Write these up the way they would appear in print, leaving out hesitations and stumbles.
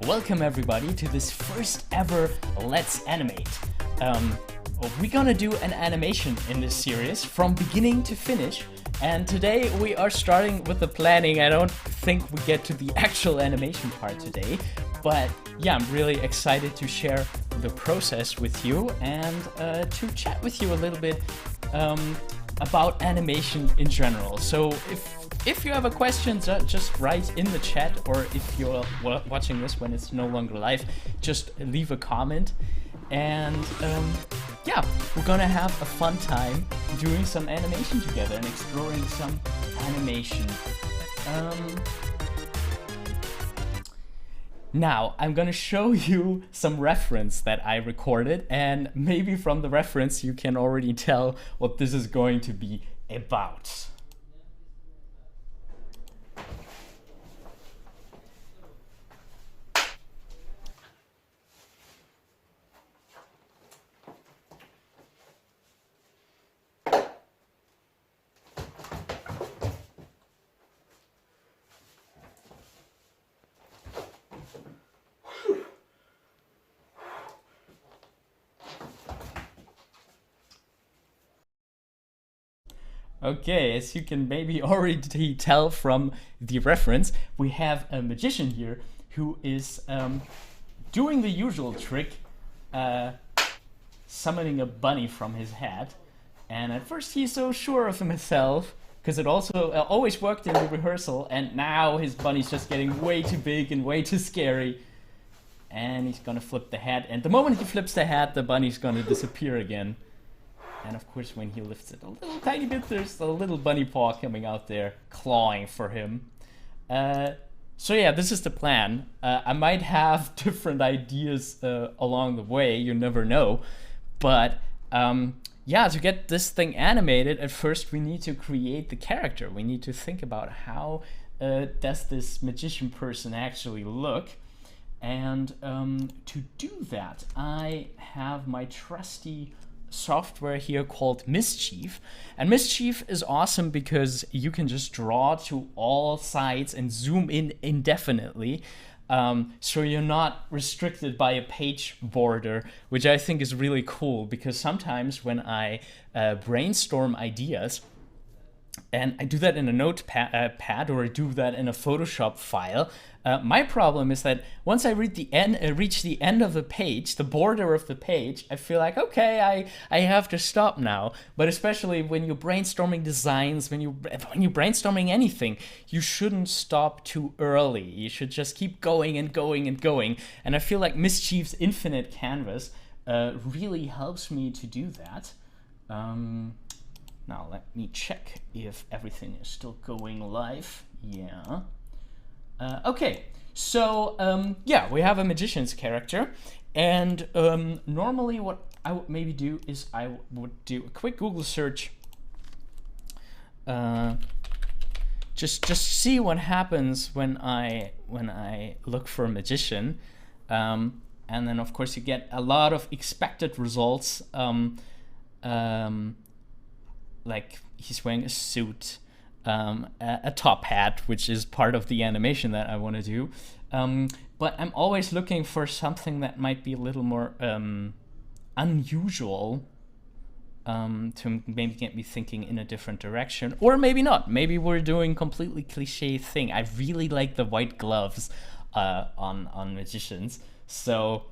Welcome everybody to this first ever Let's Animate. We're gonna do an animation in this series from beginning to finish, and today we are starting with the planning. I don't think we get to the actual animation part today, but yeah, I'm really excited to share the process with you and to chat with you a little bit about animation in general. So if you have a question, just write in the chat, or if you're watching this when it's no longer live, just leave a comment. And yeah, we're gonna have a fun time doing some animation together and exploring some animation. Now, I'm gonna show you some reference that I recorded, and maybe from the reference you can already tell what this is going to be about. Okay, as you can maybe already tell from the reference, we have a magician here who is doing the usual trick, summoning a bunny from his hat. And at first he's so sure of himself, because it also always worked in the rehearsal, and now his bunny's just getting way too big and way too scary. And he's gonna flip the hat, and the moment he flips the hat, the bunny's gonna disappear again. And of course, when he lifts it a little tiny bit, there's a little bunny paw coming out there, clawing for him. So yeah, this is the plan. I might have different ideas along the way, you never know. But yeah, to get this thing animated, at first we need to create the character. We need to think about how does this magician person actually look. And to do that, I have my trusty software here called Mischief, and Mischief is awesome because you can just draw to all sides and zoom in indefinitely, so you're not restricted by a page border, which I think is really cool, because sometimes when I brainstorm ideas, and I do that in a notepad or I do that in a Photoshop file, my problem is that once I reach the end of the page, the border of the page, I feel like, okay, I have to stop now. But especially when you're brainstorming designs, when you're brainstorming anything, you shouldn't stop too early. You should just keep going and going and going. And I feel like Mischief's infinite canvas really helps me to do that. Now let me check if everything is still going live. Yeah. Okay, so yeah, we have a magician's character, and normally what I would maybe do is I would do a quick Google search, just see what happens when I look for a magician, and then of course you get a lot of expected results, like he's wearing a suit, a top hat, which is part of the animation that I want to do. But I'm always looking for something that might be a little more unusual, to maybe get me thinking in a different direction, or maybe not. Maybe we're doing completely cliche thing. I really like the white gloves on magicians, so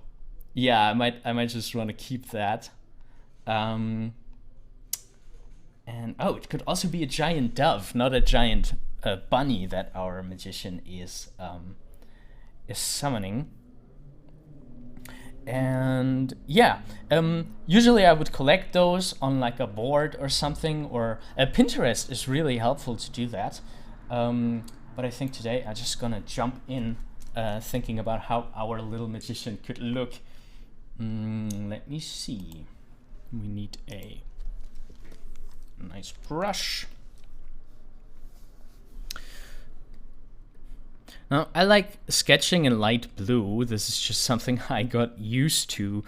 yeah, I might just want to keep that. And oh, it could also be a giant dove, not a giant bunny that our magician is summoning. And yeah, usually I would collect those on like a board or something, or Pinterest is really helpful to do that. But I think today I'm just gonna jump in, thinking about how our little magician could look. Let me see. We need a nice brush. Now, I like sketching in light blue. This is just something I got used to,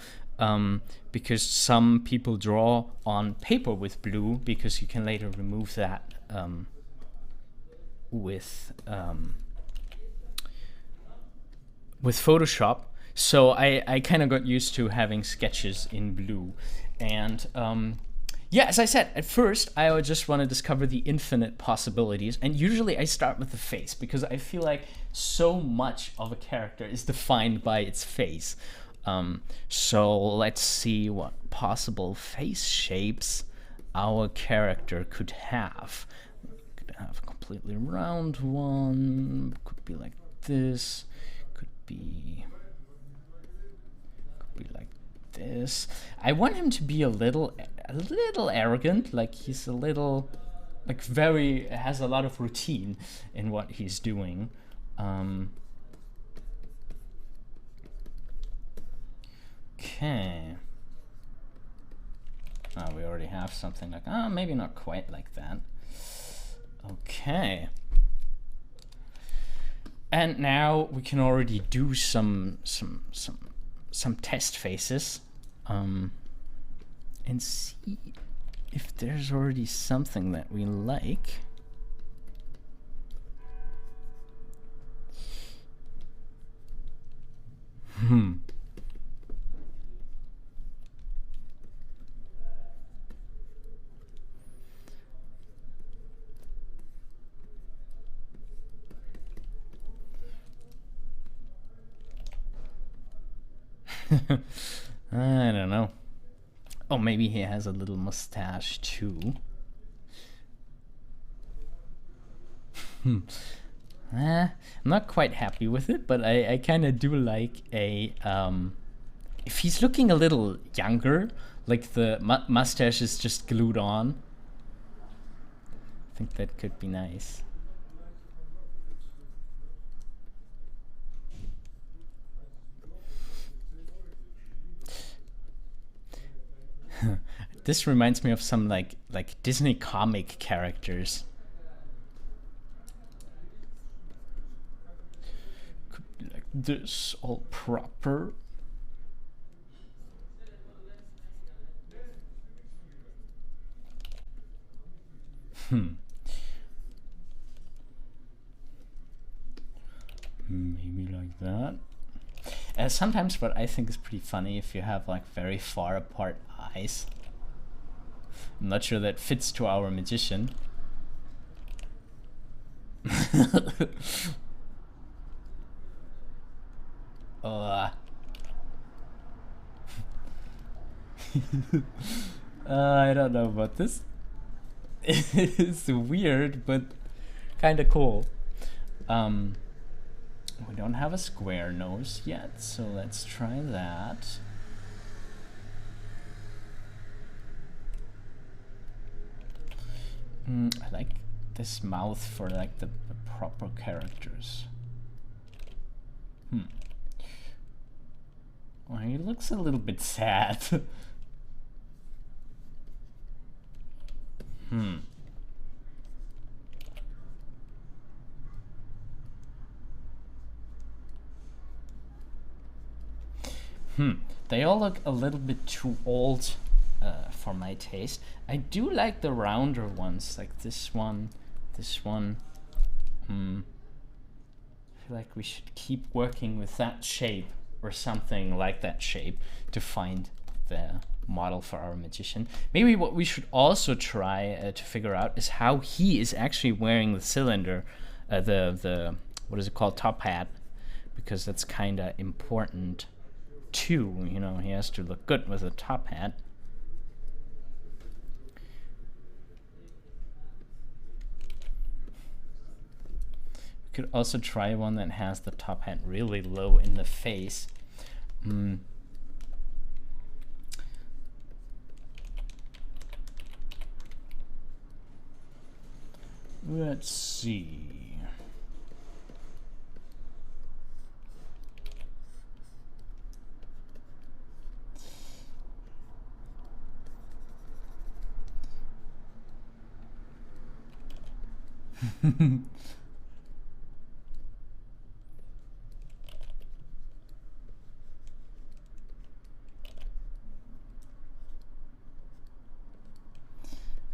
because some people draw on paper with blue, because you can later remove that with with Photoshop. So I kind of got used to having sketches in blue. And yeah, as I said, at first I would just want to discover the infinite possibilities. And usually I start with the face because I feel like so much of a character is defined by its face. So let's see what possible face shapes our character could have. Could have a completely round one, could be like this, could be like this. I want him to be a little arrogant, like he's a little, like very, has a lot of routine in what he's doing. Okay. Oh, we already have something like, oh, maybe not quite like that. Okay. And now we can already do some test faces, and see if there's already something that we like. I don't know. Oh, maybe he has a little mustache too. I'm not quite happy with it, but I kind of do like a if he's looking a little younger, like the mustache is just glued on. I think that could be nice. This reminds me of some like Disney comic characters. Could be like this, all proper. Maybe like that. Sometimes what I think is pretty funny if you have like very far apart eyes. I'm not sure that fits to our magician. I don't know about this. It's weird, but kind of cool. We don't have a square nose yet, so let's try that. I like this mouth for like the proper characters. Well, he looks a little bit sad. They all look a little bit too old for my taste. I do like the rounder ones, like this one. I feel like we should keep working with that shape or something like that shape to find the model for our magician. Maybe what we should also try to figure out is how he is actually wearing the cylinder, the what is it called, top hat, because that's kind of important too. You know, he has to look good with a top hat. We could also try one that has the top hat really low in the face. Let's see.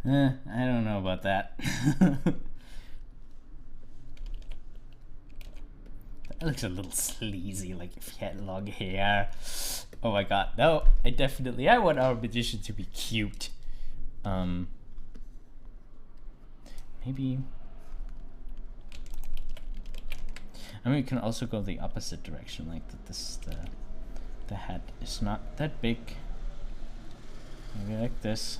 I don't know about that. It looks a little sleazy, like if he had long hair. Oh my god, no, I want our magician to be cute. Maybe... I mean, we can also go the opposite direction, like the head is not that big. Maybe like this.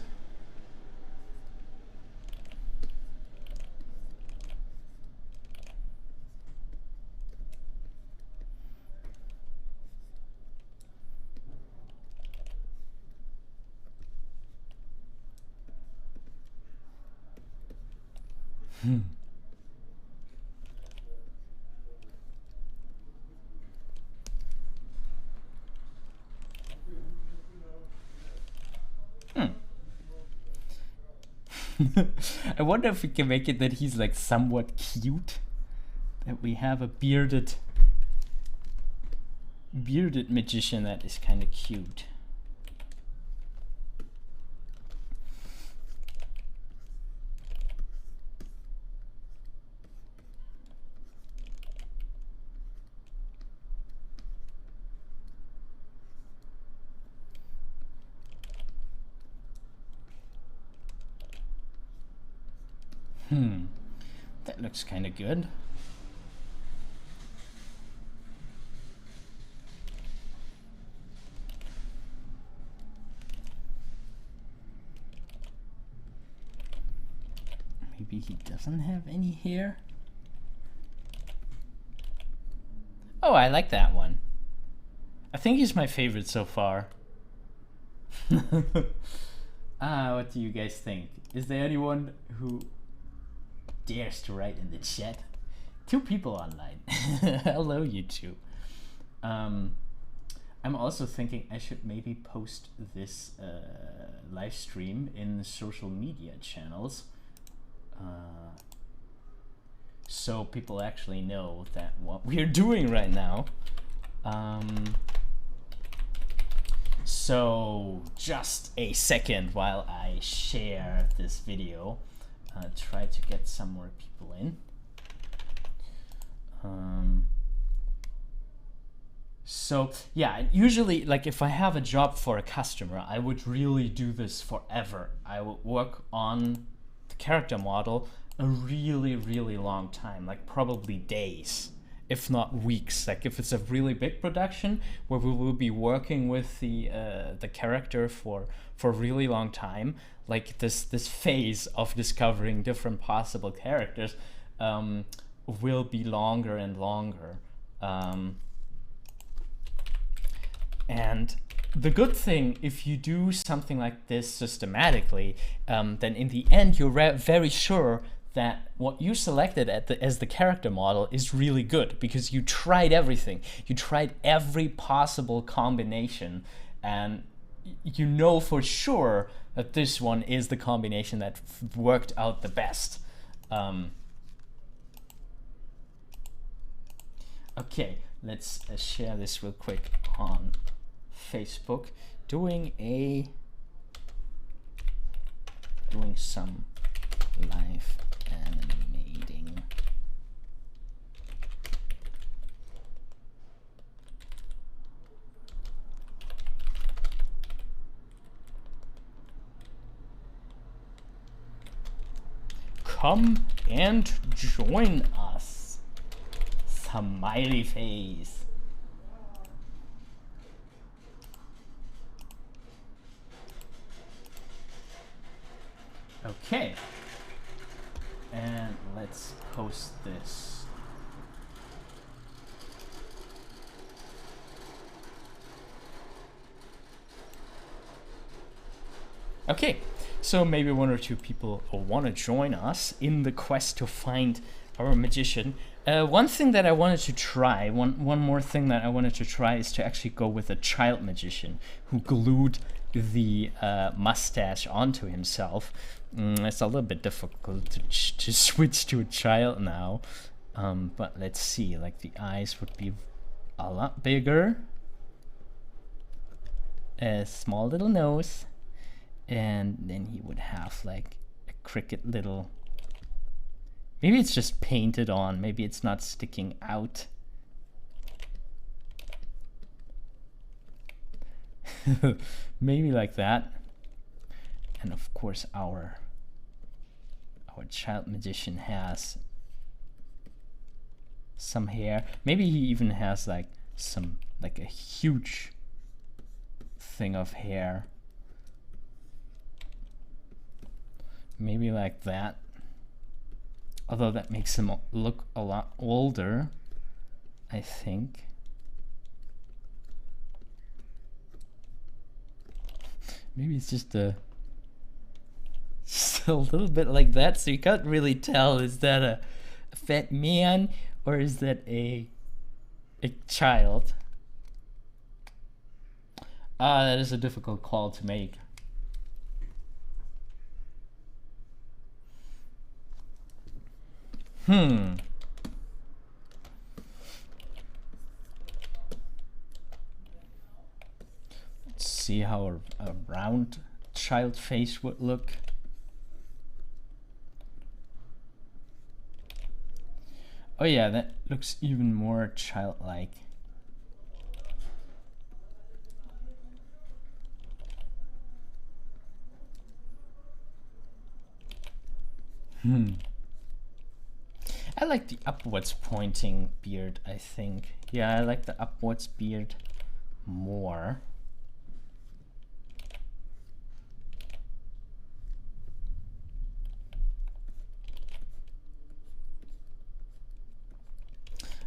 I wonder if we can make it that he's like somewhat cute. That we have a bearded magician that is kind of cute. That looks kind of good. Maybe he doesn't have any hair. Oh, I like that one. I think he's my favorite so far. What do you guys think? Is there anyone who dares to write in the chat? 2 people online. Hello, you two. I'm also thinking I should maybe post this live stream in social media channels, so people actually know that what we're doing right now. So just a second while I share this video. Try to get some more people in. So yeah, usually, like if I have a job for a customer, I would really do this forever. I would work on the character model a really, really long time, like probably days, if not weeks. Like if it's a really big production where we will be working with the character for a really long time, like this phase of discovering different possible characters will be longer and longer. And the good thing, if you do something like this systematically, then in the end you're very sure that what you selected as the character model is really good, because you tried everything. You tried every possible combination, and you know for sure that this one is the combination that worked out the best. Okay, let's share this real quick on Facebook. Doing some live animating. Come and join us. Smiley face. Okay. And let's post this. Okay, so maybe 1 or 2 people will want to join us in the quest to find our magician. One thing that I wanted to try, one more thing that I wanted to try is to actually go with a child magician who glued the mustache onto himself. It's a little bit difficult to switch to a child now, but let's see, like the eyes would be a lot bigger, a small little nose, and then he would have like a cricket little, maybe it's just painted on, maybe it's not sticking out Maybe like that. And of course our child magician has some hair. Maybe he even has like a huge thing of hair. Maybe like that. Although that makes him look a lot older, I think. Maybe it's just a little bit like that, so you can't really tell, is that a fat man or is that a child? That is a difficult call to make. Let's see how a round child face would look. Oh yeah, that looks even more childlike. I like the upwards pointing beard, I think. Yeah, I like the upwards beard more.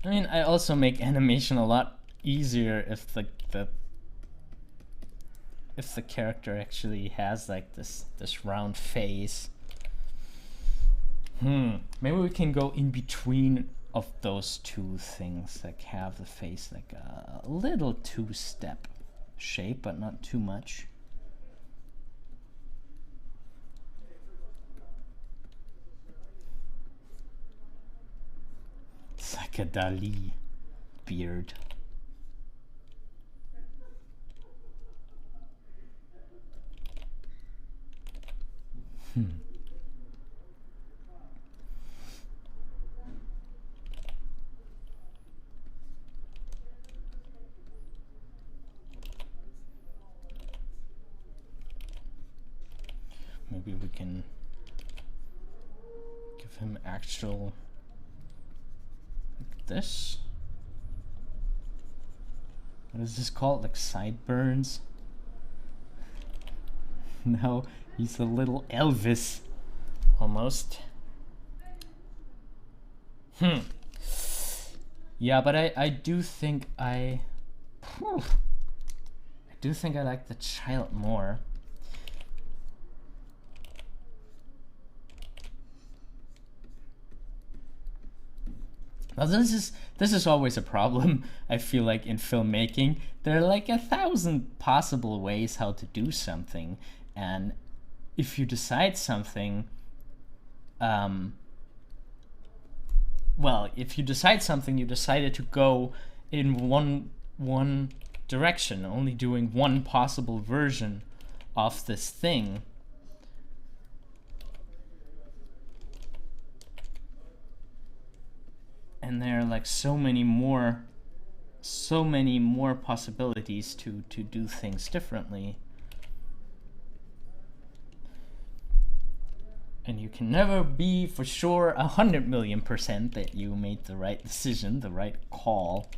I mean, I also make animation a lot easier if the character actually has like this round face. Maybe we can go in between of those two things, like have the face like a little two-step shape, but not too much. It's like a Dali beard. Maybe we can give him actual, like this. What is this called? Like sideburns? No, he's a little Elvis, almost. Yeah, but I do think I like the child more. Now this is always a problem, I feel like, in filmmaking. There are like 1,000 possible ways how to do something, and if you decide something, well, if you decide something, you decided to go in one direction, only doing one possible version of this thing. And there are like so many more possibilities to do things differently. And you can never be for sure 100,000,000% that you made the right decision, the right call.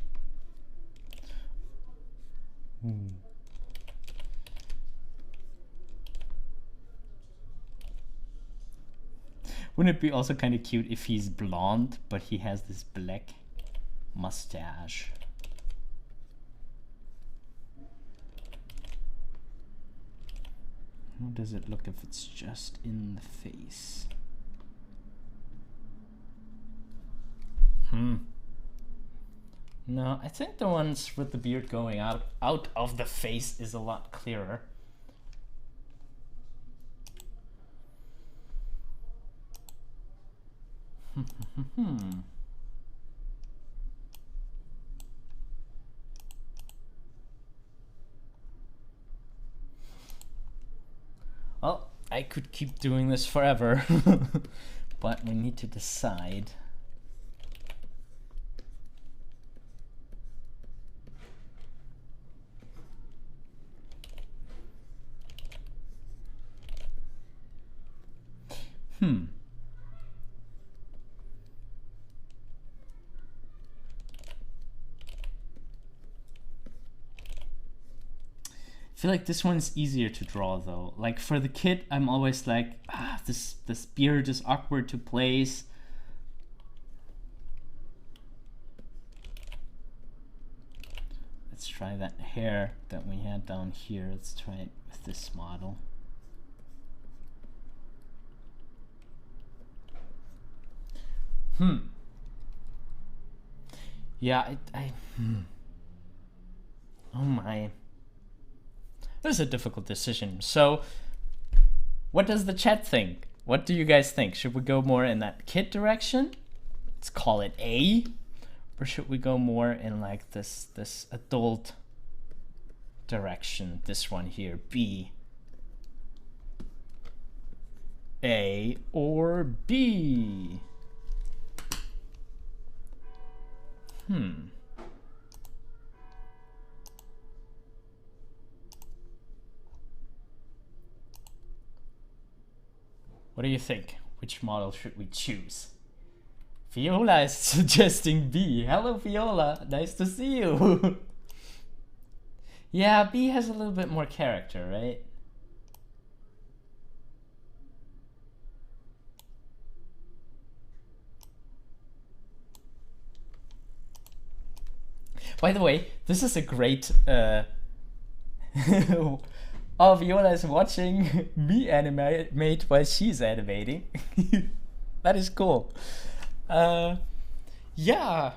Wouldn't it be also kind of cute if he's blonde, but he has this black mustache? How does it look if it's just in the face? No, I think the ones with the beard going out of the face is a lot clearer. Well, I could keep doing this forever, but we need to decide. Hmm. I feel like this one's easier to draw though. Like for the kid, I'm always like, this beard is awkward to place. Let's try that hair that we had down here. Let's try it with this model. Yeah, oh my. This is a difficult decision. So, what does the chat think? What do you guys think? Should we go more in that kid direction? Let's call it A. Or should we go more in like this adult direction? This one here, B. A or B? What do you think? Which model should we choose? Viola is suggesting B. Hello, Viola. Nice to see you. Yeah, B has a little bit more character, right? By the way, this is a great... Oh, Viola is watching me animate while she's animating. That is cool. Yeah.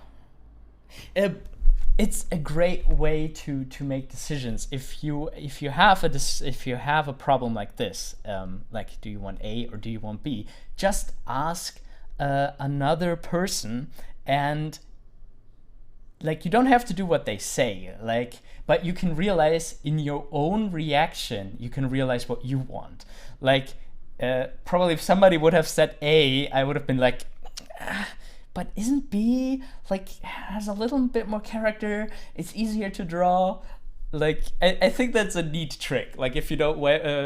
It's a great way to make decisions. If you have a problem like this, like do you want A or do you want B? Just ask another person, and like you don't have to do what they say, like, but you can realize in your own reaction, you can realize what you want. Like probably if somebody would have said A, I would have been like, but isn't B like has a little bit more character? It's easier to draw. Like I think that's a neat trick. Like if you don't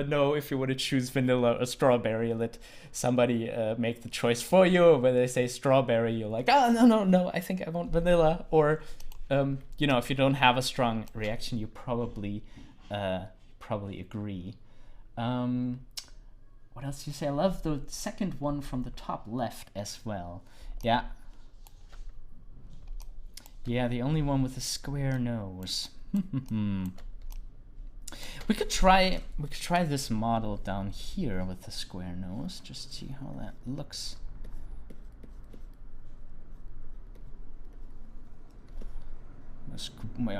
know if you want to choose vanilla or strawberry, let somebody make the choice for you. When they say strawberry, you're like, no, I think I want vanilla. Or you know, if you don't have a strong reaction, you probably agree. What else do you say? I love the second one from the top left as well. Yeah. Yeah, the only one with a square nose. We could try this model down here with the square nose, just see how that looks.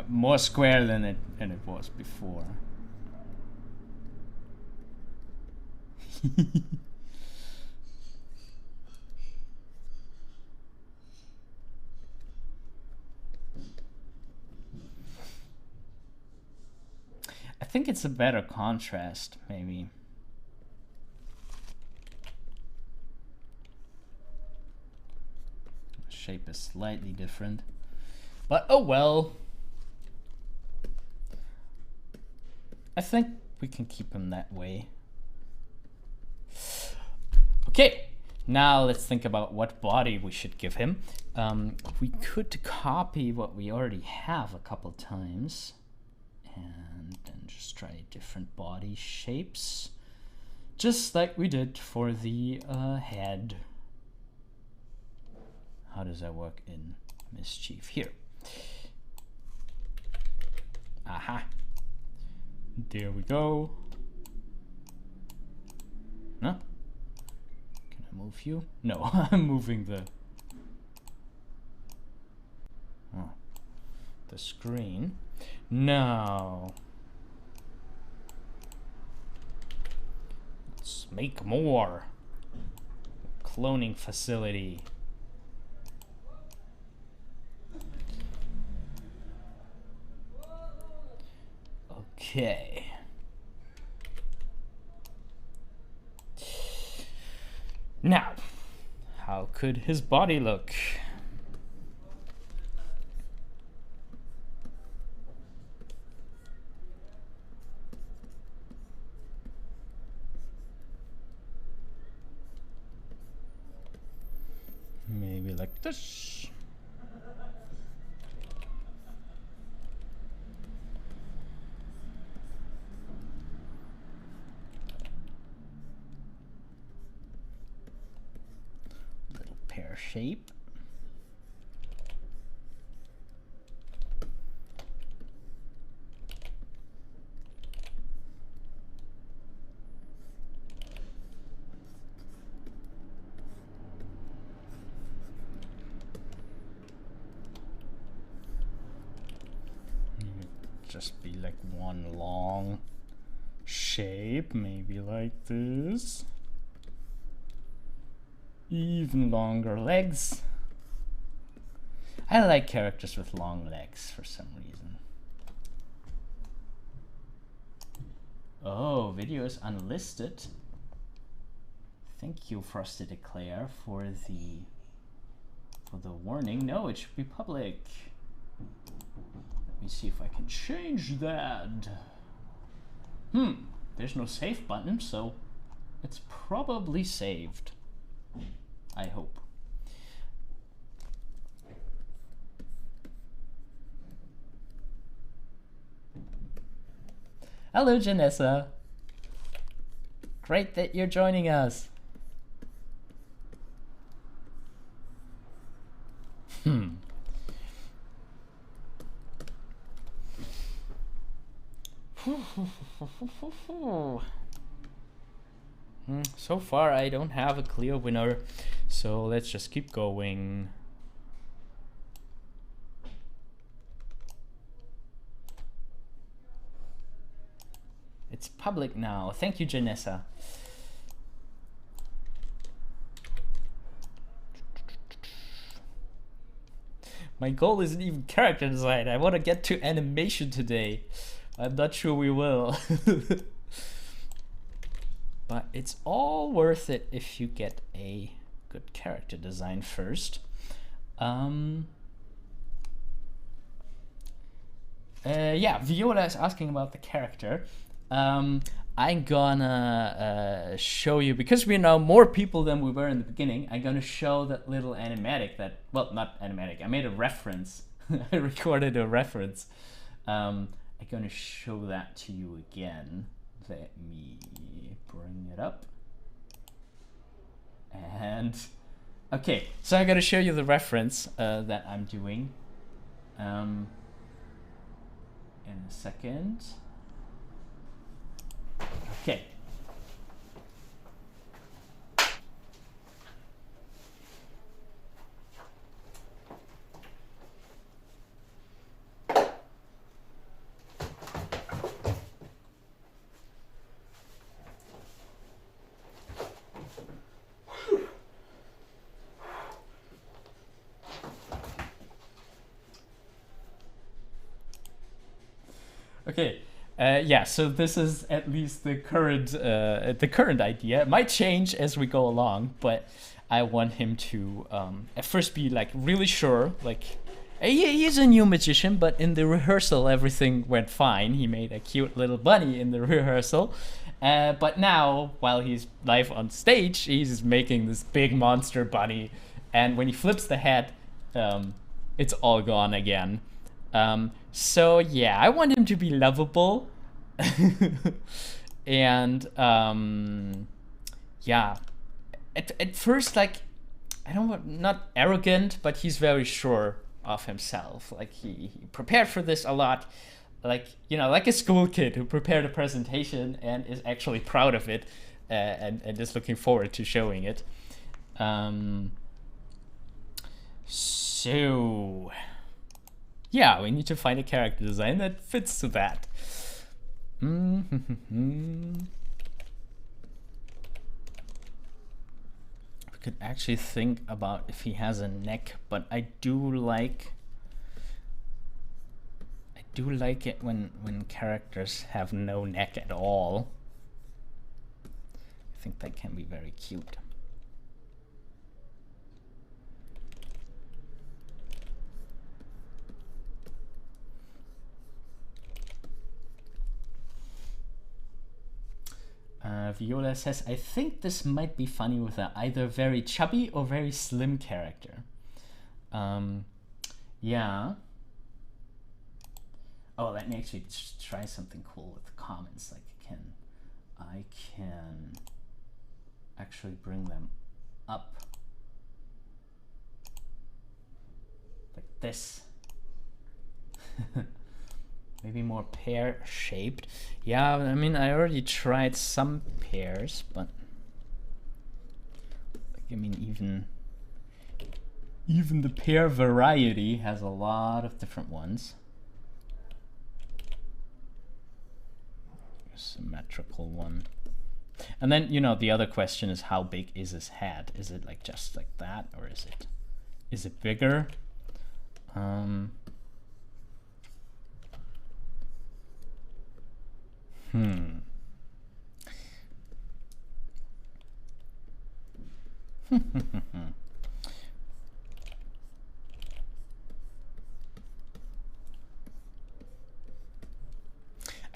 More square than it was before. I think it's a better contrast, maybe. The shape is slightly different, but oh well. I think we can keep him that way. Okay, now let's think about what body we should give him. We could copy what we already have a couple times and then just try different body shapes, just like we did for the head. How does that work in Mischief? Here. Aha. There we go. No? Can I move you? No, I'm moving the screen. Now let's make more. Cloning facility. Okay. Now, how could his body look? this. Little pear shape. Just be like one long shape, maybe like this. Even longer legs. I like characters with long legs for some reason. Oh, video is unlisted. Thank you, Frosted Eclair, for the warning. No, it should be public. Let me see if I can change that. There's no save button, so it's probably saved. I hope. Hello, Janessa. Great that you're joining us. So far I don't have a clear winner, so let's just keep going. It's public now. Thank you, Janessa. My goal isn't even character design. I want to get to animation today. I'm not sure we will. But it's all worth it if you get a good character design first. Yeah, Viola is asking about the character. I'm gonna show you, because we're now more people than we were in the beginning, I'm gonna show that little animatic that, well, not animatic, I made a reference. I recorded a reference. I'm gonna show that to you again. Let me bring it up. And okay, so I'm gonna show you the reference that I'm doing in a second. Okay. Okay, yeah, so this is at least the current idea. It might change as we go along, but I want him to at first be like really sure, like he's a new magician, but in the rehearsal everything went fine. He made a cute little bunny in the rehearsal, but now while he's live on stage, he's making this big monster bunny, and when he flips the head, it's all gone again. So yeah, I want him to be lovable. And yeah, at first, like, I don't want, not arrogant, but he's very sure of himself. Like he prepared for this a lot, like, you know, like a school kid who prepared a presentation and is actually proud of it, and is looking forward to showing it. So yeah, we need to find a character design that fits to that. We could actually think about if he has a neck, but I do like it when characters have no neck at all. I think that can be very cute. Viola says, I think this might be funny with an either very chubby or very slim character. Yeah. Oh, let me actually try something cool with the comments. Like I can actually bring them up like this. Maybe more pear-shaped. Yeah, I mean, I already tried some pears, but like, I mean, even the pear variety has a lot of different ones. A symmetrical one. And then, you know, the other question is, how big is his head? Is it like just like that, or is it bigger? I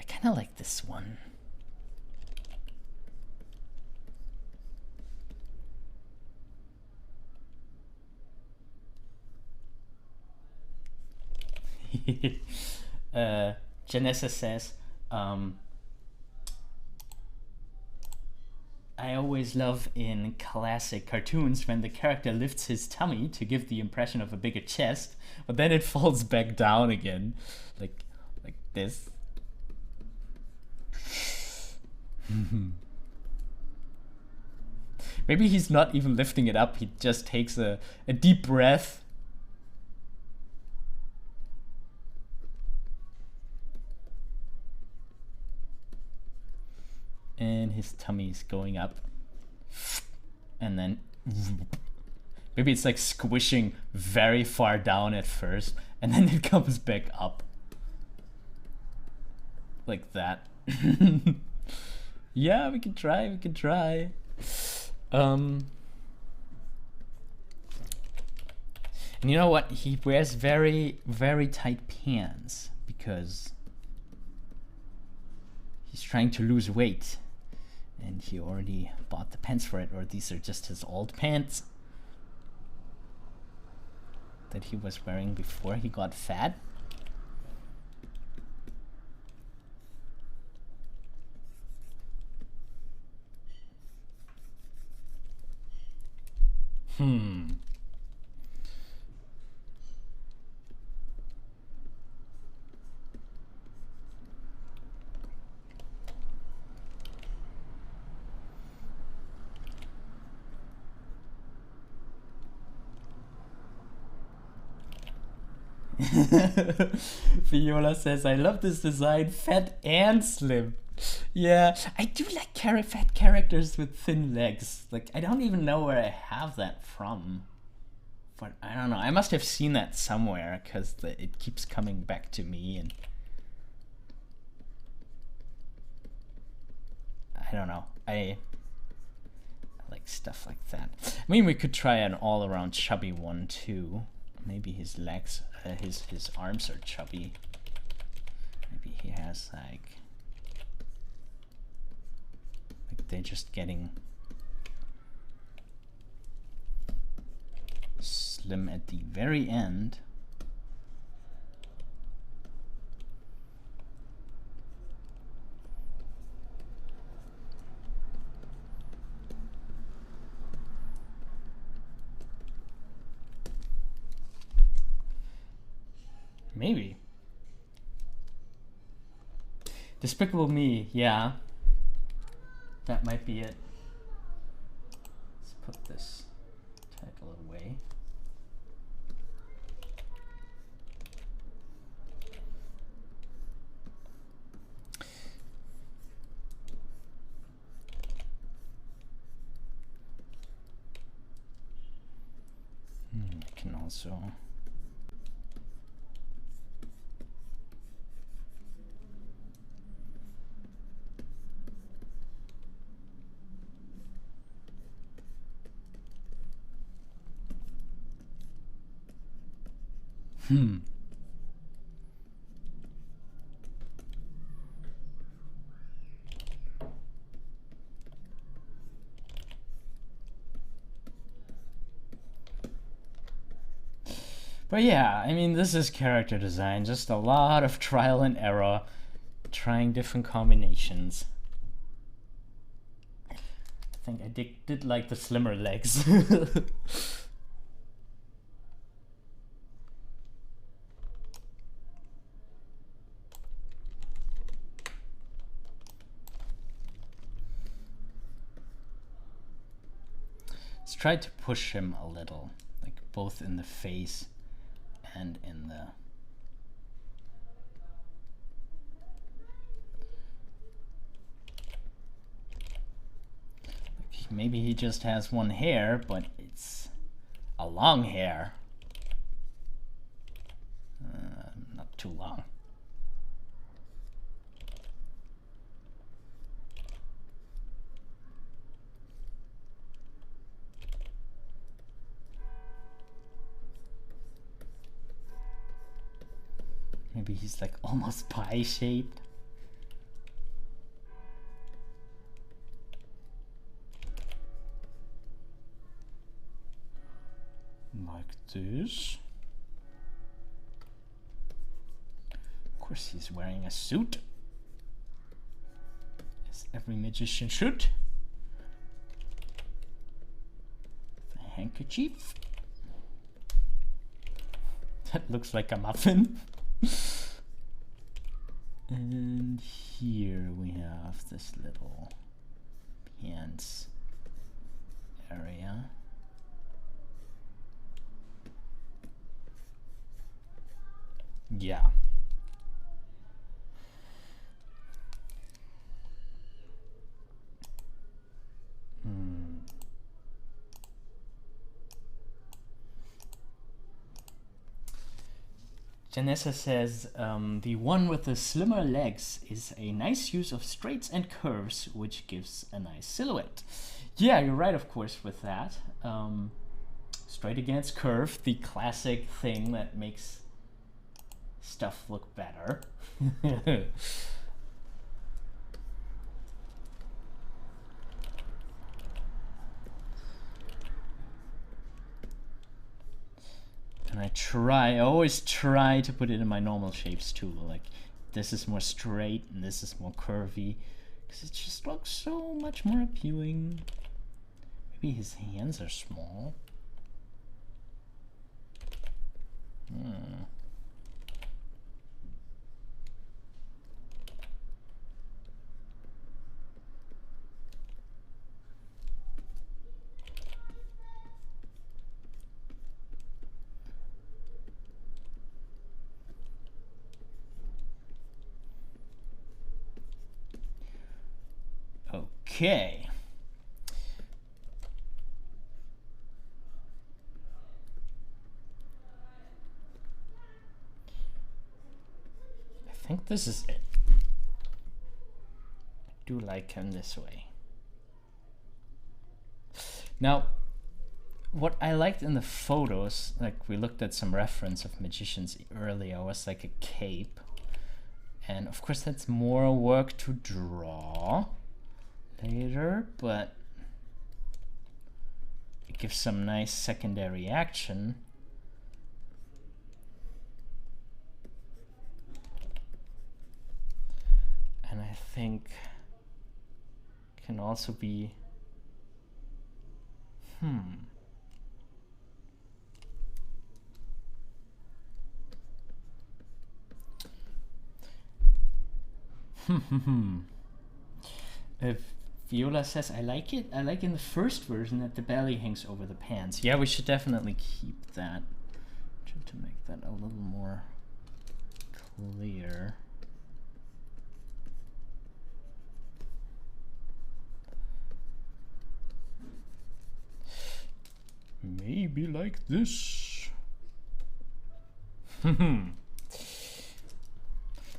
kind of like this one. Janessa says, I always love in classic cartoons when the character lifts his tummy to give the impression of a bigger chest, but then it falls back down again, like this. Maybe he's not even lifting it up, he just takes a deep breath. And his tummy is going up. And then maybe it's like squishing very far down at first, and then it comes back up. Like that. Yeah, we can try. And you know what? He wears very, very tight pants because he's trying to lose weight. And he already bought the pants for it, or these are just his old pants that he was wearing before he got fat. Viola says, I love this design, fat and slim. Yeah, I do like fat characters with thin legs. Like, I don't even know where I have that from. But I don't know, I must have seen that somewhere, because it keeps coming back to me, and I don't know, I like stuff like that. I mean, we could try an all-around chubby one too. Maybe his legs, his arms are chubby. Maybe he has like they're just getting slim at the very end. Maybe. Despicable Me, yeah. That might be it. Let's put this title away. I can also But yeah, I mean, this is character design. Just a lot of trial and error, trying different combinations. I think I did like the slimmer legs. Let's try to push him a little, like both in the face and in the... Like maybe he just has one hair, but it's a long hair. Not too long. Maybe he's like almost pie-shaped. Like this. Of course he's wearing a suit, as every magician should. A handkerchief. That looks like a muffin. And here we have this little pants area. Yeah. Janessa says, the one with the slimmer legs is a nice use of straights and curves, which gives a nice silhouette. Yeah, you're right, of course, with that. Straight against curve, the classic thing that makes stuff look better. And I always try to put it in my normal shapes too. Like this is more straight and this is more curvy, because it just looks so much more appealing. Maybe his hands are small. Okay. I think this is it. I do like him this way. Now, what I liked in the photos, like we looked at some reference of magicians earlier, was like a cape. And of course that's more work to draw later, but it gives some nice secondary action. And I think can also be If Viola says, I like it. I like in the first version that the belly hangs over the pants. Yeah, we should definitely keep that. Try to make that a little more clear. Maybe like this.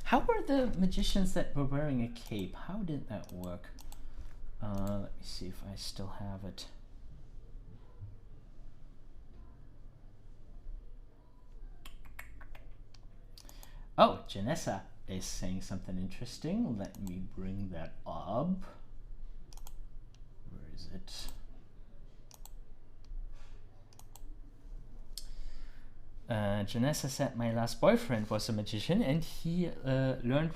How were the magicians that were wearing a cape? How did that work? Let me see if I still have it. Oh, Janessa is saying something interesting. Let me bring that up. Where is it? Janessa said my last boyfriend was a magician, and he learned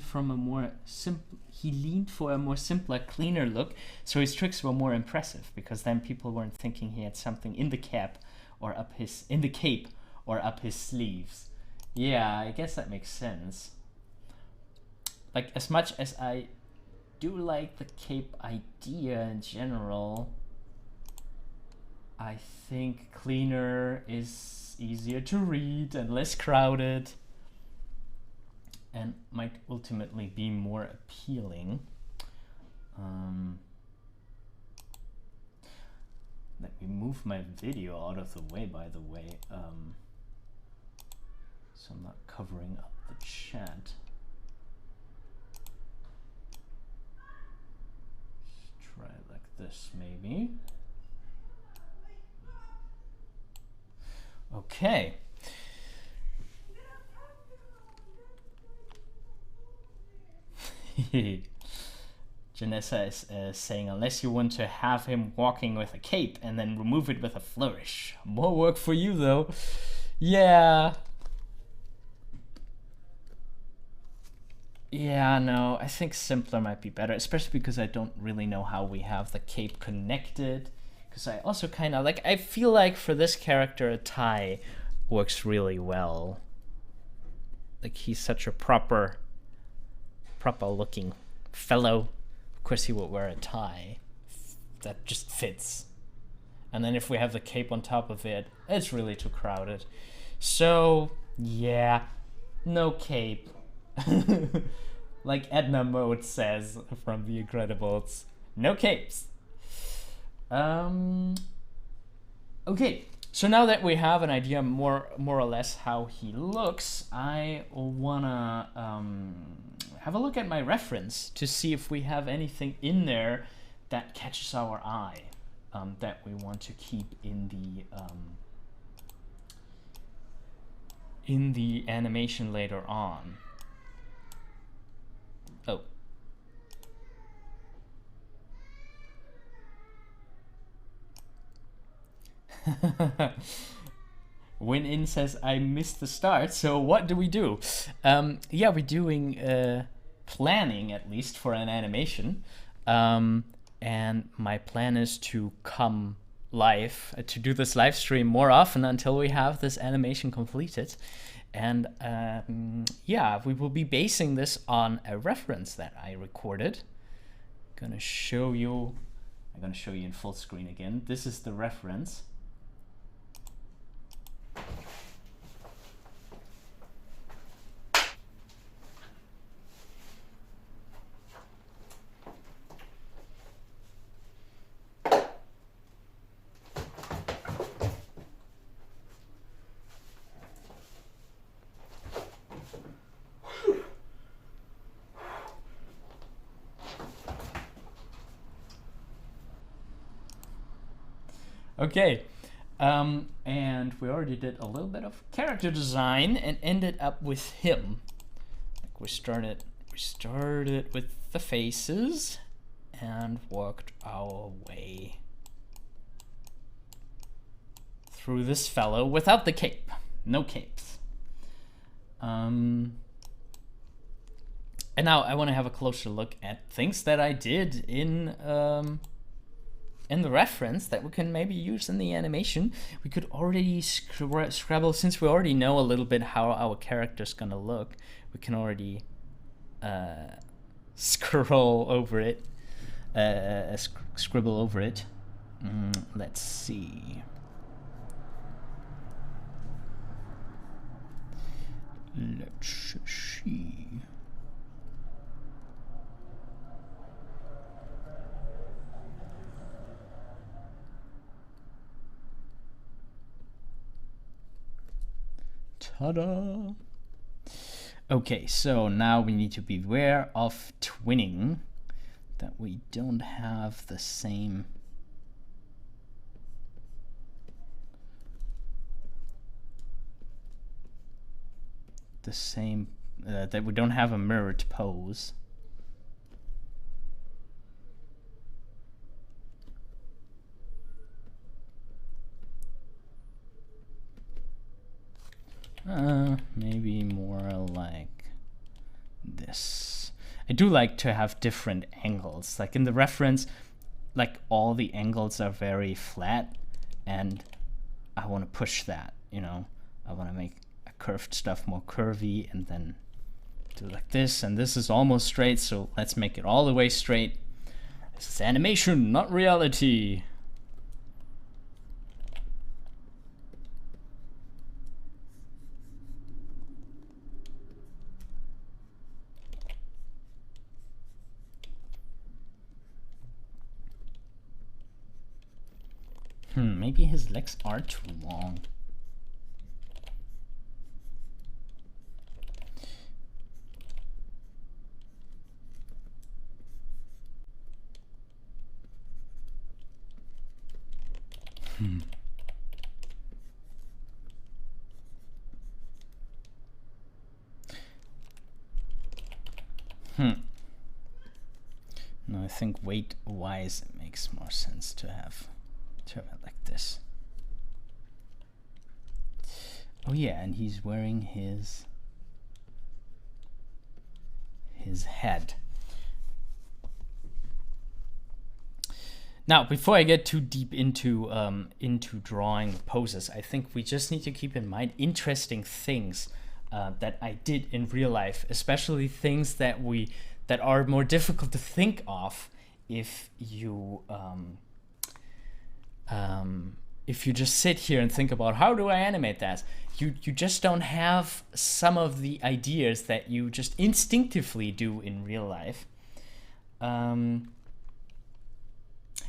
from a more simple. He leaned for a more simpler, cleaner look, so his tricks were more impressive because then people weren't thinking he had something in the cape or up his sleeves. Yeah, I guess that makes sense. Like, as much as I do like the cape idea in general, I think cleaner is easier to read and less crowded and might ultimately be more appealing. Let me move my video out of the way, by the way, so I'm not covering up the chat. Let's try it like this, maybe. Okay. Janessa is saying, unless you want to have him walking with a cape and then remove it with a flourish. More work for you, though. Yeah. Yeah, no, I think simpler might be better, especially because I don't really know how we have the cape connected. Because I also kind of, like, I feel like for this character, a tie works really well. Like, he's such a proper looking fellow. Of course he would wear a tie. That just fits. And then if we have the cape on top of it, it's really too crowded. So, yeah, no cape. Like Edna Mode says from The Incredibles, no capes. Okay, so now that we have an idea more or less how he looks, I wanna have a look at my reference to see if we have anything in there that catches our eye, that we want to keep in the animation later on. Oh. Win In says, I missed the start, so what do we do? Yeah, we're doing planning, at least, for an animation. And my plan is to come live, to do this live stream more often until we have this animation completed. And yeah, we will be basing this on a reference that I recorded. I'm gonna show you in full screen again. This is the reference. Okay, and we already did a little bit of character design and ended up with him. Like we started with the faces and worked our way through this fellow without the cape. No capes. And now I want to have a closer look at things that I did in the reference that we can maybe use in the animation. We could already scrabble, since we already know a little bit how our character's gonna look, we can already scroll over it, scribble over it. Let's see. Let's see. Ta-da! Okay, so now we need to beware of twinning, that we don't have the same that we don't have a mirrored pose. Maybe more like this. I do like to have different angles. Like in the reference, like all the angles are very flat, and I want to push that, you know. I want to make a curved stuff more curvy, and then do like this, and this is almost straight, so let's make it all the way straight. This is animation, not reality. Maybe his legs are too long. No, I think weight-wise it makes more sense to have it like this. Oh yeah, and he's wearing his head. Now, before I get too deep into drawing poses, I think we just need to keep in mind interesting things that I did in real life, especially things that are more difficult to think of if you just sit here and think about how do I animate that. You just don't have some of the ideas that you just instinctively do in real life.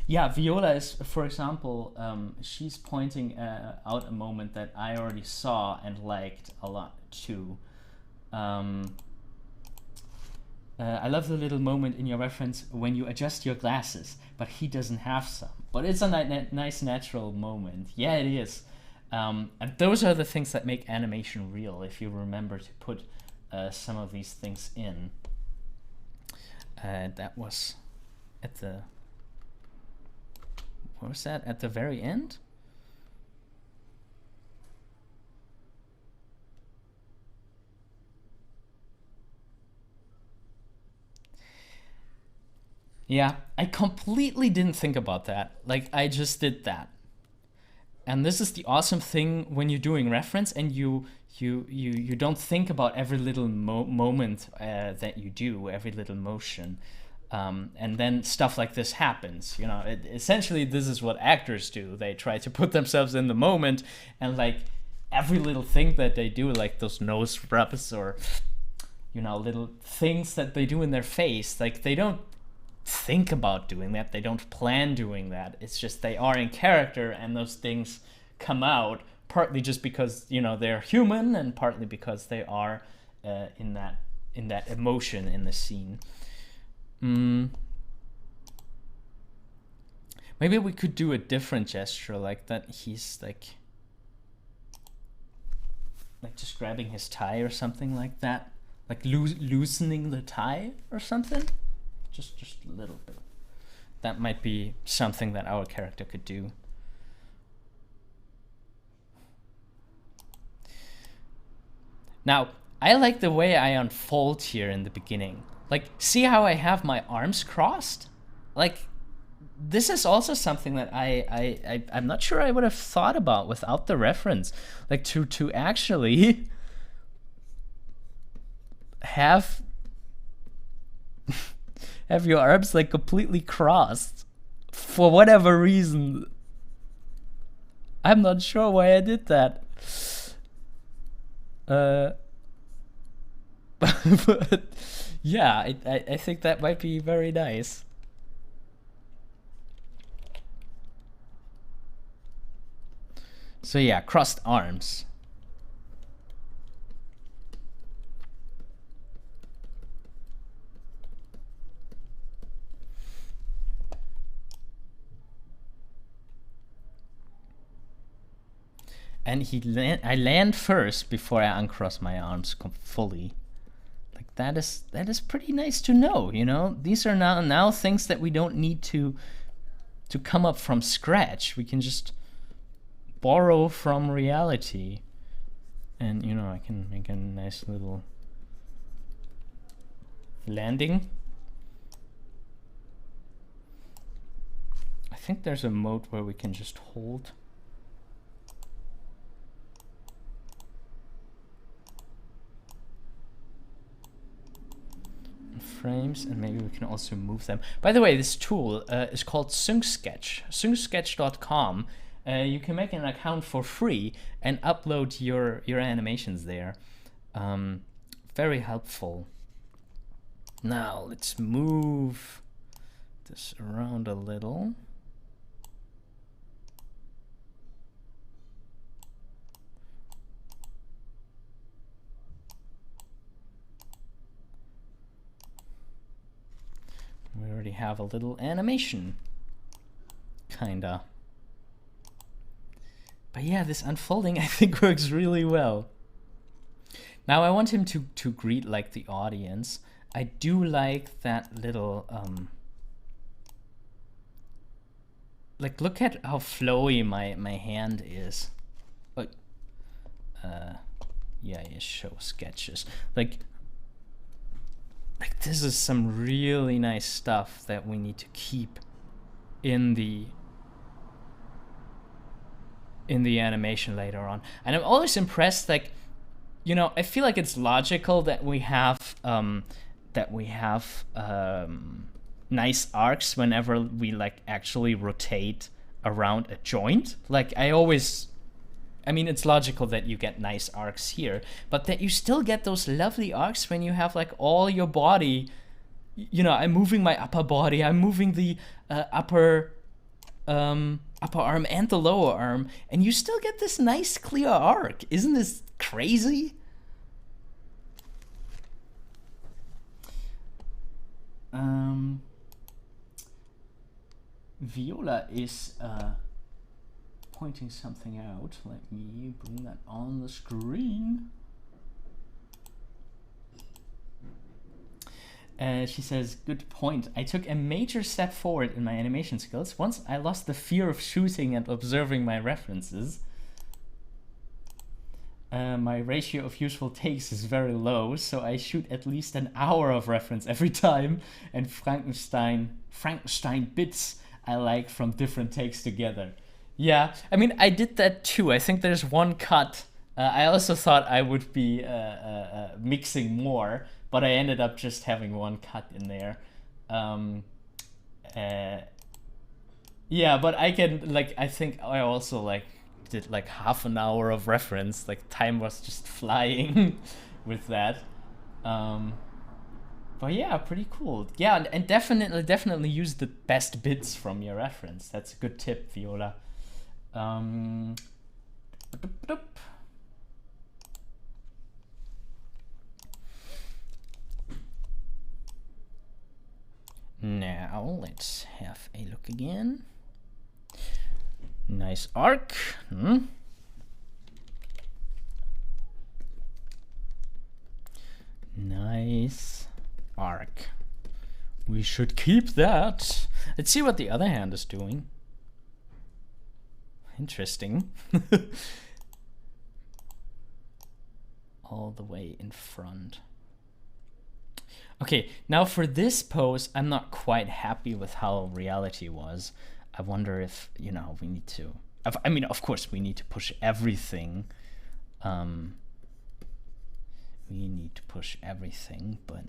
Yeah, Viola is, for example, she's pointing out a moment that I already saw and liked a lot too. I love the little moment in your reference when you adjust your glasses, but he doesn't have some. But it's a nice natural moment. Yeah, it is. And those are the things that make animation real, if you remember to put some of these things in. That was at the... What was that? At the very end? Yeah, I completely didn't think about that. Like, I just did that. And this is the awesome thing when you're doing reference and you don't think about every little moment that you do, every little motion. And then stuff like this happens, you know. Essentially, this is what actors do. They try to put themselves in the moment, and like every little thing that they do, like those nose rubs or, you know, little things that they do in their face, like they don't think about doing that. They don't plan doing that. It's just they are in character, and those things come out partly just because, you know, they're human, and partly because they are in that emotion in the scene. Maybe we could do a different gesture, like that he's like just grabbing his tie or something like that, like loosening the tie or something. Just a little bit. That might be something that our character could do. Now, I like the way I unfold here in the beginning. Like, see how I have my arms crossed? Like, this is also something that I'm not sure I would have thought about without the reference. Like, to actually have your arms, like, completely crossed. For whatever reason. I'm not sure why I did that. But... yeah, I think that might be very nice. So yeah, crossed arms. And I land first before I uncross my arms fully. That is pretty nice to know, you know. These are now things that we don't need to come up from scratch. We can just borrow from reality And you know, I can make a nice little landing. I think there's a mode where we can just hold. Frames, and maybe we can also move them. By the way, this tool is called SyncSketch. SyncSketch.com. You can make an account for free and upload your animations there. Very helpful. Now let's move this around a little. We already have a little animation, kinda. But yeah, this unfolding I think works really well. Now I want him to greet like the audience. I do like that little, like look at how flowy my hand is. Like, yeah, show sketches. Like this is some really nice stuff that we need to keep in the animation later on. And I'm always impressed, like, you know, I feel like it's logical that we have nice arcs whenever we like actually rotate around a joint. Like I mean, it's logical that you get nice arcs here, but that you still get those lovely arcs when you have like all your body, you know, I'm moving my upper body, I'm moving the upper arm and the lower arm, and you still get this nice clear arc. Isn't this crazy? Viola is pointing something out. Let me bring that on the screen. She says, good point. I took a major step forward in my animation skills once I lost the fear of shooting and observing my references. My ratio of useful takes is very low, so I shoot at least an hour of reference every time, and Frankenstein bits I like from different takes together. Yeah, I mean, I did that too. I think there's one cut. I also thought I would be mixing more, but I ended up just having one cut in there. Yeah, but I can, like, I think I also, like, did like half an hour of reference. Like, time was just flying with that. But yeah, pretty cool. Yeah, and definitely use the best bits from your reference. That's a good tip, Viola. Now let's have a look again. Nice arc. Nice arc. We should keep that. Let's see what the other hand is doing. Interesting. All the way in front. Okay, now for this pose, I'm not quite happy with how reality was. I wonder if, you know, we need to... I mean, of course, we need to push everything. We need to push everything, but...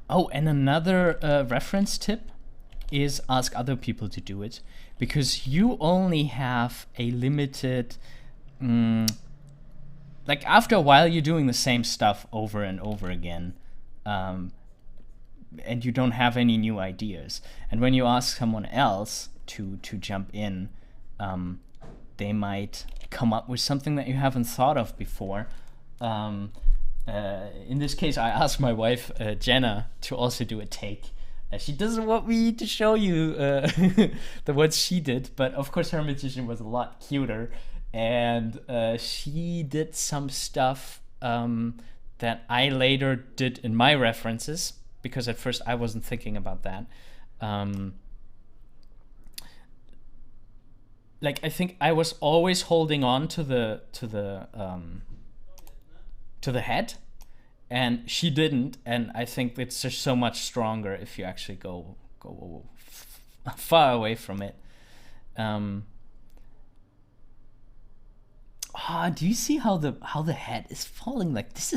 Oh, and another reference tip is ask other people to do it, because you only have a limited, like after a while you're doing the same stuff over and over again, and you don't have any new ideas. And when you ask someone else to jump in, they might come up with something that you haven't thought of before. In this case, I asked my wife, Jenna, to also do a take She doesn't want me to show you the what she did, but of course her magician was a lot cuter, and she did some stuff that I later did in my references, because at first I wasn't thinking about that. Like, I think I was always holding on to the head, and she didn't, and I think it's just so much stronger if you actually go far away from it. Do you see how the head is falling? Like, this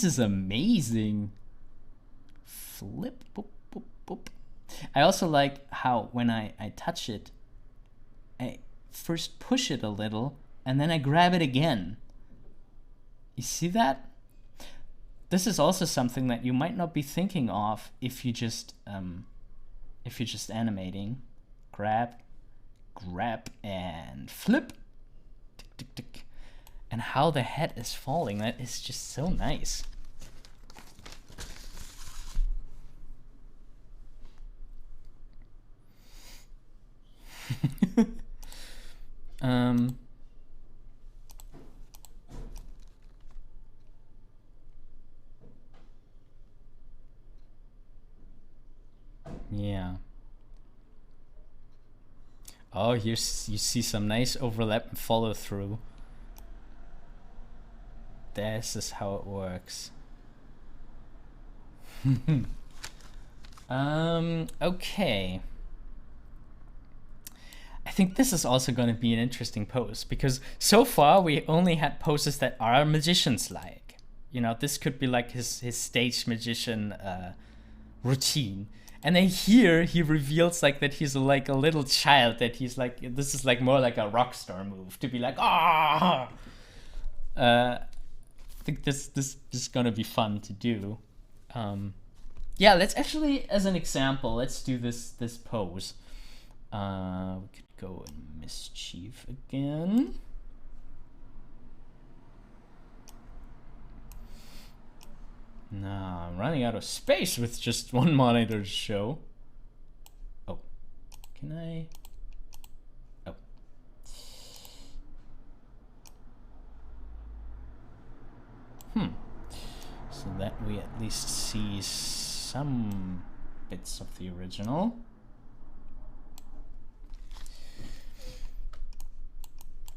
is amazing. Flip, boop, boop, boop. I also like how when I touch it, I first push it a little and then I grab it again. You see that? This is also something that you might not be thinking of if you're just animating. Grab, and flip. Tick, tick, tick. And how the head is falling, that is just so nice. Yeah. Oh, you see some nice overlap and follow through. This is how it works. Okay. I think this is also going to be an interesting pose, because so far we only had poses that are magicians-like. You know, this could be like his stage magician routine. And then here he reveals like that he's like a little child, that he's like, this is like more like a rock star move to be like, ah. I think this is gonna be fun to do. Yeah, let's actually, as an example, let's do this pose. We could go in Mischief again. Nah, I'm running out of space with just one monitor to show. Oh, can I? Oh. So that we at least see some bits of the original.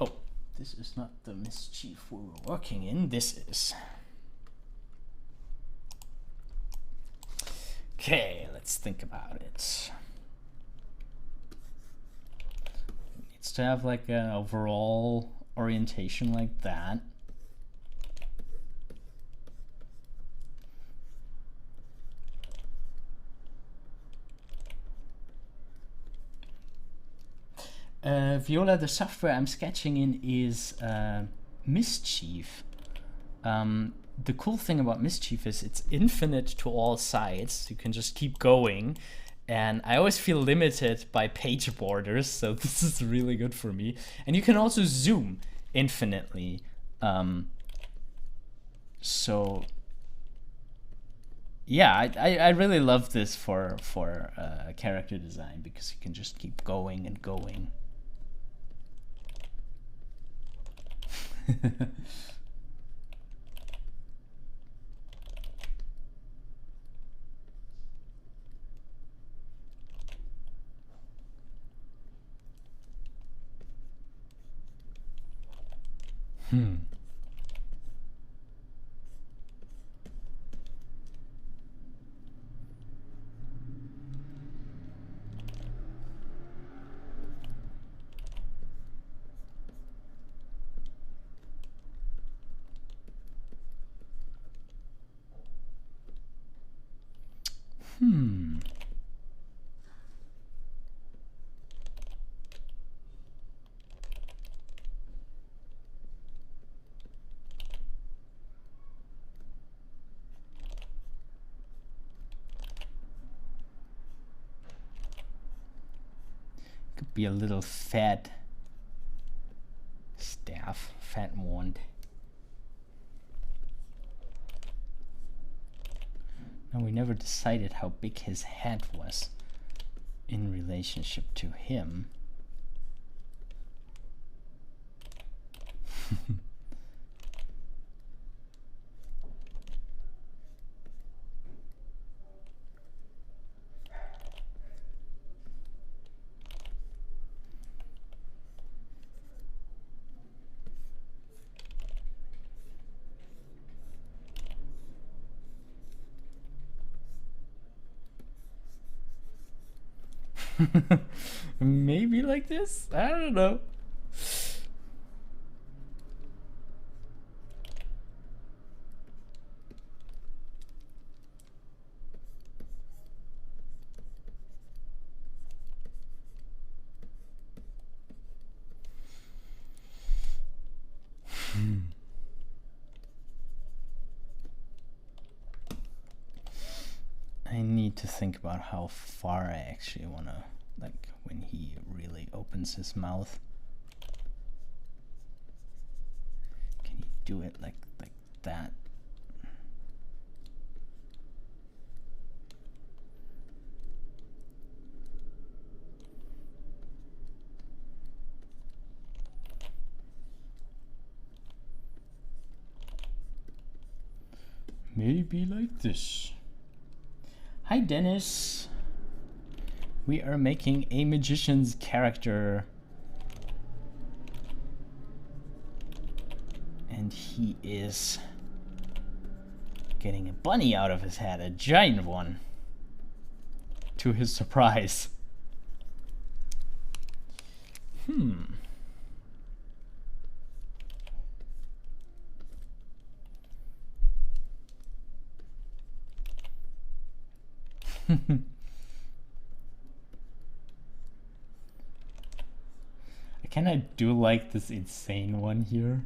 Oh, this is not the Mischief we were working in, this is. Okay, let's think about it. It needs to have like an overall orientation like that. Viola, the software I'm sketching in is Mischief. The cool thing about Mischief is it's infinite to all sides. You can just keep going. And I always feel limited by page borders, so this is really good for me. And you can also zoom infinitely. So yeah, I really love this for character design, because you can just keep going and going. Could be a little fat staff, fat wand. Now we never decided how big his head was in relationship to him. Maybe like this? I don't know. I need to think about how far I actually want to, like, when he really opens his mouth. Can he do it like that? Maybe like this. Hi Dennis. We are making a magician's character. And he is getting a bunny out of his head, a giant one. To his surprise. I kinda do like this insane one here.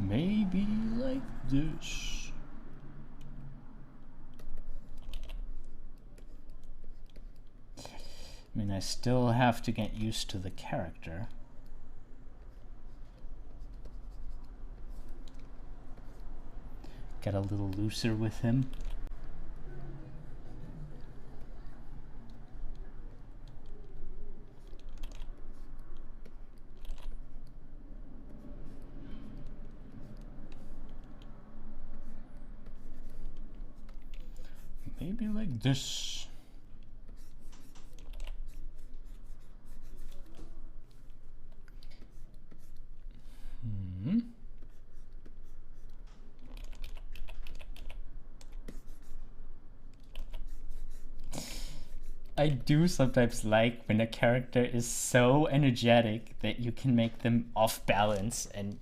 Maybe like this. I mean, I still have to get used to the character. Get a little looser with him. Maybe like this. I do sometimes like when a character is so energetic that you can make them off balance and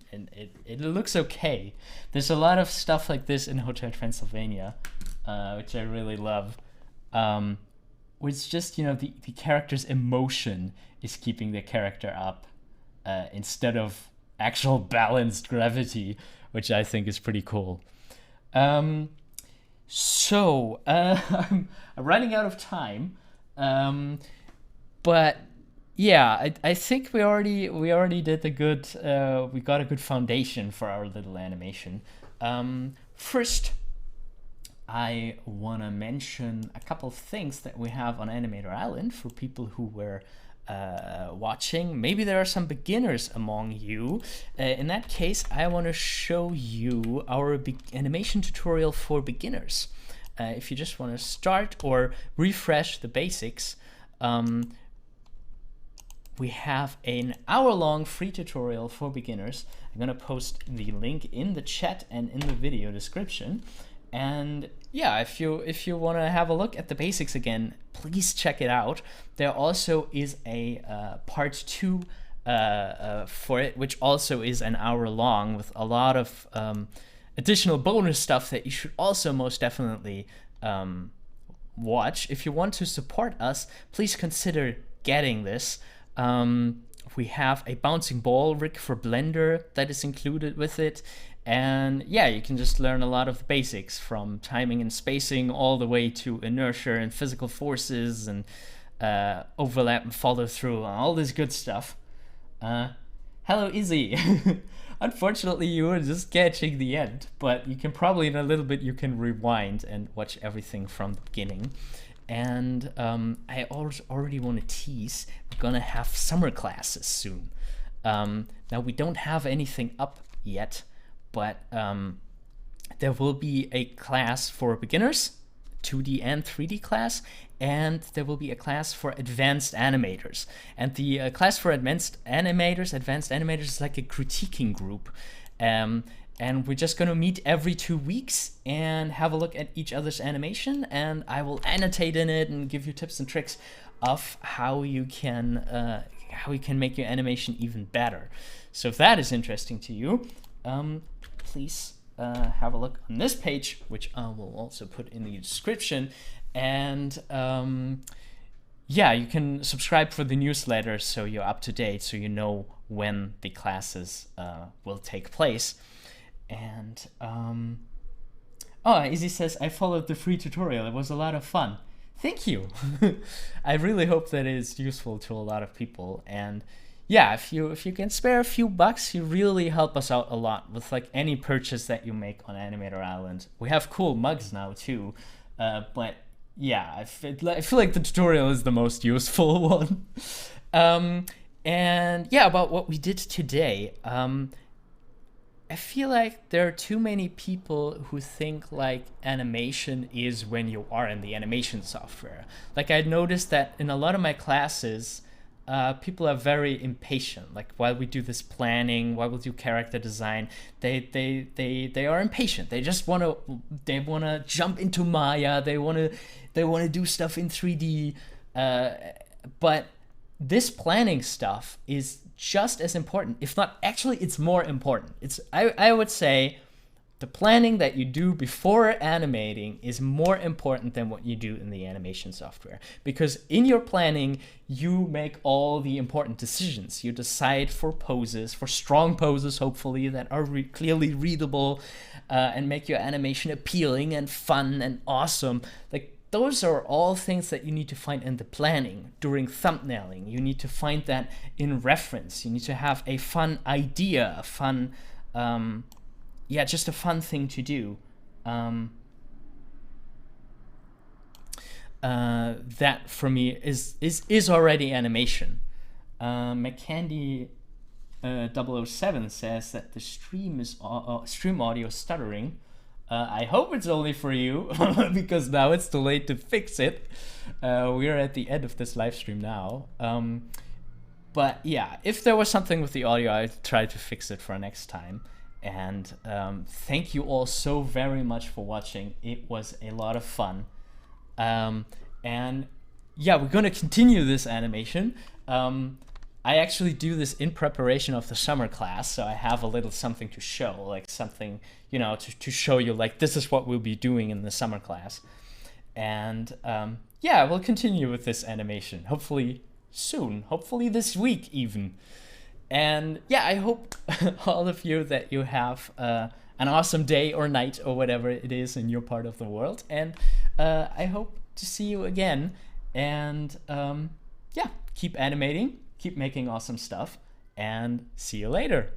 it looks okay. There's a lot of stuff like this in Hotel Transylvania, which I really love. Where it's just, you know, the character's emotion is keeping the character up instead of actual balanced gravity, which I think is pretty cool. So, I'm running out of time. But yeah, I think we already did the good. We got a good foundation for our little animation. First, I want to mention a couple of things that we have on Animator Island for people who were watching. Maybe there are some beginners among you. In that case, I want to show you our animation tutorial for beginners. If you just want to start or refresh the basics, we have an hour-long free tutorial for beginners. I'm going to post the link in the chat and in the video description. And yeah, if you want to have a look at the basics again, please check it out. There also is a part 2 for it, which also is an hour long with a lot of additional bonus stuff that you should also most definitely watch. If you want to support us, please consider getting this. We have a bouncing ball rig for Blender that is included with it. And yeah, you can just learn a lot of the basics, from timing and spacing all the way to inertia and physical forces and overlap and follow through and all this good stuff. Hello, Izzy. Unfortunately, you were just catching the end, but you can probably in a little bit you can rewind and watch everything from the beginning. And I already want to tease, we're gonna have summer classes soon. Now we don't have anything up yet, but there will be a class for beginners, 2D and 3D class, and there will be a class for advanced animators. And the class for advanced animators is like a critiquing group. And we're just gonna meet every 2 weeks and have a look at each other's animation, and I will annotate in it and give you tips and tricks of how you can make your animation even better. So if that is interesting to you, please have a look on this page, which I will also put in the description. And yeah, you can subscribe for the newsletter so you're up to date, so you know when the classes will take place. And oh, Izzy says, I followed the free tutorial. It was a lot of fun. Thank you. I really hope that it is useful to a lot of people. And yeah, if you can spare a few bucks, you really help us out a lot with like any purchase that you make on Animator Island. We have cool mugs now too, but yeah, I feel like the tutorial is the most useful one. And yeah, about what we did today. I feel like there are too many people who think like animation is when you are in the animation software. Like I noticed that in a lot of my classes, people are very impatient. Like while we do this planning, while we do character design, they are impatient. They just wanna jump into Maya. They wanna do stuff in 3D. But this planning stuff is just as important, if not actually it's more important. I would say the planning that you do before animating is more important than what you do in the animation software, because in your planning you make all the important decisions. You decide for poses, for strong poses hopefully that are clearly readable, and make your animation appealing and fun and awesome. Like those are all things that you need to find in the planning. During thumbnailing, you need to find that in reference. You need to have a fun idea, a fun, just a fun thing to do. That for me is already animation. McCandy 007 says that the stream audio is stuttering. I hope it's only for you, because now it's too late to fix it. We're at the end of this live stream now. But yeah, if there was something with the audio, I'd try to fix it for next time. And thank you all so very much for watching. It was a lot of fun. And yeah, we're gonna continue this animation. I actually do this in preparation of the summer class, so I have a little something to show, like something, to show you, like, this is what we'll be doing in the summer class. And yeah, we'll continue with this animation, hopefully soon, hopefully this week even. And yeah, I hope all of you that you have an awesome day or night or whatever it is in your part of the world. And I hope to see you again. And yeah, keep animating, keep making awesome stuff, and see you later.